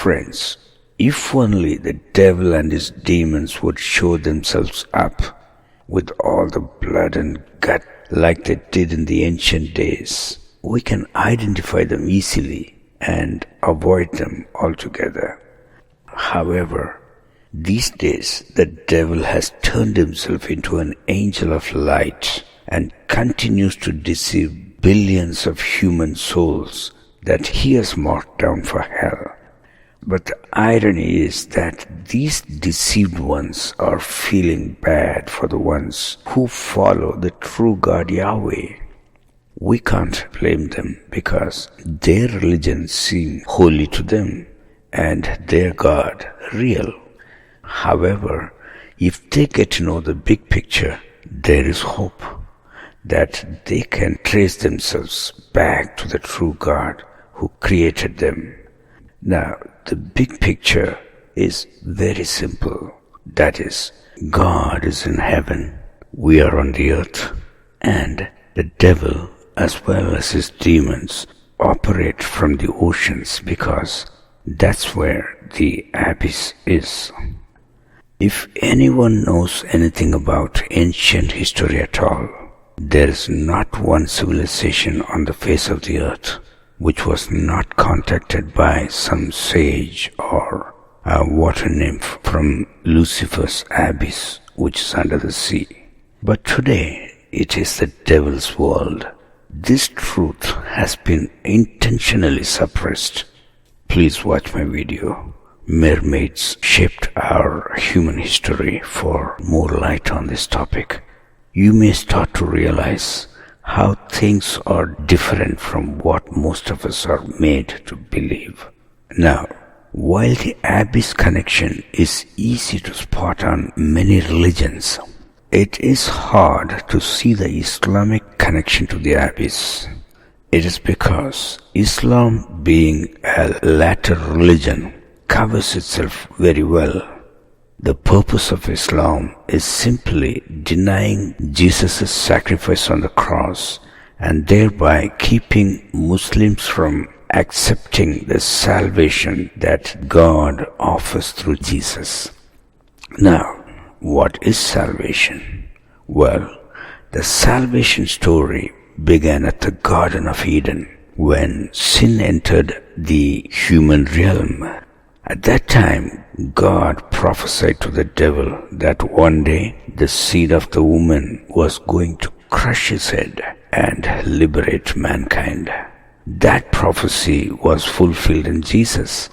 Friends, if only the devil and his demons would show themselves up with all the blood and gut like they did in the ancient days, we can identify them easily and avoid them altogether. However, these days the devil has turned himself into an angel of light and continues to deceive billions of human souls that he has marked down for hell. But the irony is that these deceived ones are feeling bad for the ones who follow the true God Yahweh. We can't blame them because their religion seems holy to them and their God real. However, if they get to know the big picture, there is hope that they can trace themselves back to the true God who created them. Now, the big picture is very simple. That is, God is in heaven, we are on the earth, and the devil as well as his demons operate from the oceans because that's where the abyss is. If anyone knows anything about ancient history at all, there is not one civilization on the face of the earth which was not contacted by some sage or a water nymph from Lucifer's abyss, which is under the sea. But today, it is the devil's world. This truth has been intentionally suppressed. Please watch my video, Mermaids Shaped Our Human History, for more light on this topic. You may start to realize how things are different from what most of us are made to believe. Now, while the abyss connection is easy to spot on many religions, it is hard to see the Islamic connection to the abyss. It is because Islam, being a latter religion, covers itself very well. The purpose of Islam is simply denying Jesus' sacrifice on the cross and thereby keeping Muslims from accepting the salvation that God offers through Jesus. Now, what is salvation? Well, the salvation story began at the Garden of Eden when sin entered the human realm. At that time, God prophesied to the devil that one day the seed of the woman was going to crush his head and liberate mankind. That prophecy was fulfilled in Jesus.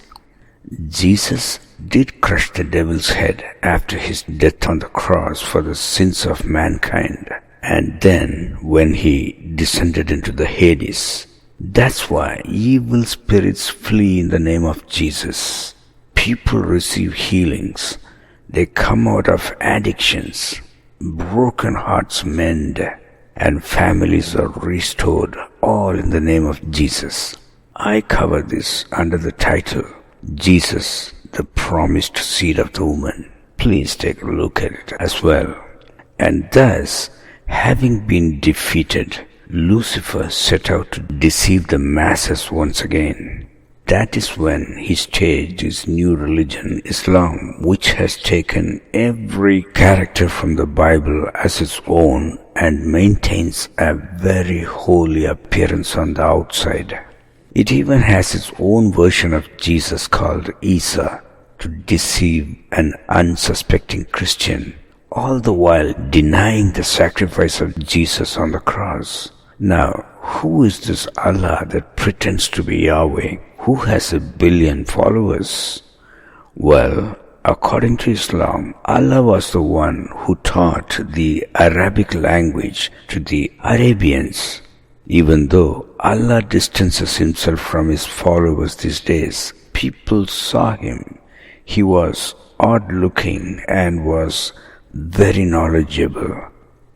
Jesus did crush the devil's head after his death on the cross for the sins of mankind. And then when he descended into the Hades, that's why evil spirits flee in the name of Jesus. People receive healings. They come out of addictions. Broken hearts mend. And families are restored, all in the name of Jesus. I cover this under the title, Jesus, the Promised Seed of the Woman. Please take a look at it as well. And thus, having been defeated, Lucifer set out to deceive the masses once again. That is when he staged his new religion, Islam, which has taken every character from the Bible as its own and maintains a very holy appearance on the outside. It even has its own version of Jesus called Isa to deceive an unsuspecting Christian, all the while denying the sacrifice of Jesus on the cross. Now, who is this Allah that pretends to be Yahweh, who has 1 billion followers? Well, according to Islam, Allah was the one who taught the Arabic language to the Arabians. Even though Allah distances himself from his followers these days, people saw him. He was odd-looking and was very knowledgeable.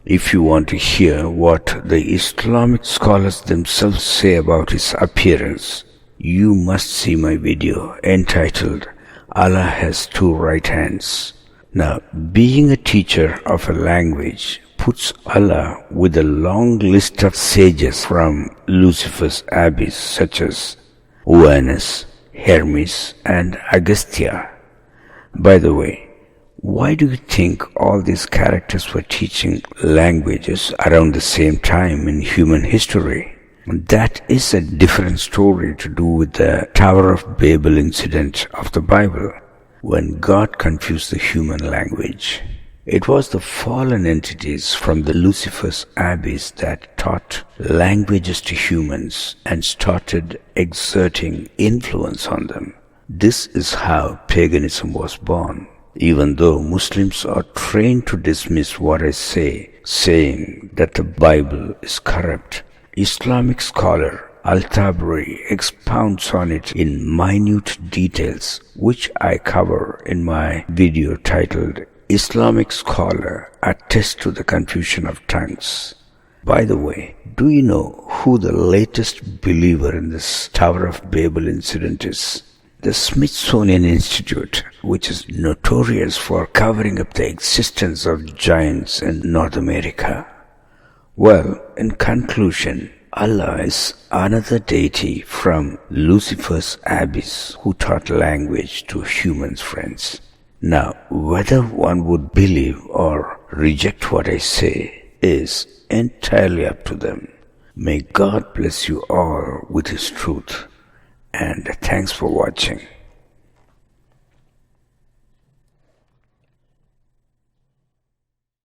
If you want to hear what the Islamic scholars themselves say about his appearance, you must see my video entitled Allah Has Two Right Hands. Now, being a teacher of a language puts Allah with a long list of sages from Lucifer's abyss such as Uranus, Hermes, and Agastya. By the way, why do you think all these characters were teaching languages around the same time in human history? That is a different story to do with the Tower of Babel incident of the Bible, when God confused the human language. It was the fallen entities from the Lucifer's abyss that taught languages to humans and started exerting influence on them. This is how paganism was born. Even though Muslims are trained to dismiss what I say, saying that the Bible is corrupt, Islamic scholar Al-Tabari expounds on it in minute details, which I cover in my video titled Islamic Scholar Attests to the Confusion of Tongues. By the way, do you know who the latest believer in this Tower of Babel incident is? The Smithsonian Institute, which is notorious for covering up the existence of giants in North America. Well, in conclusion, Allah is another deity from Lucifer's abyss who taught language to humans, friends. Now, whether one would believe or reject what I say is entirely up to them. May God bless you all with His truth. And thanks for watching.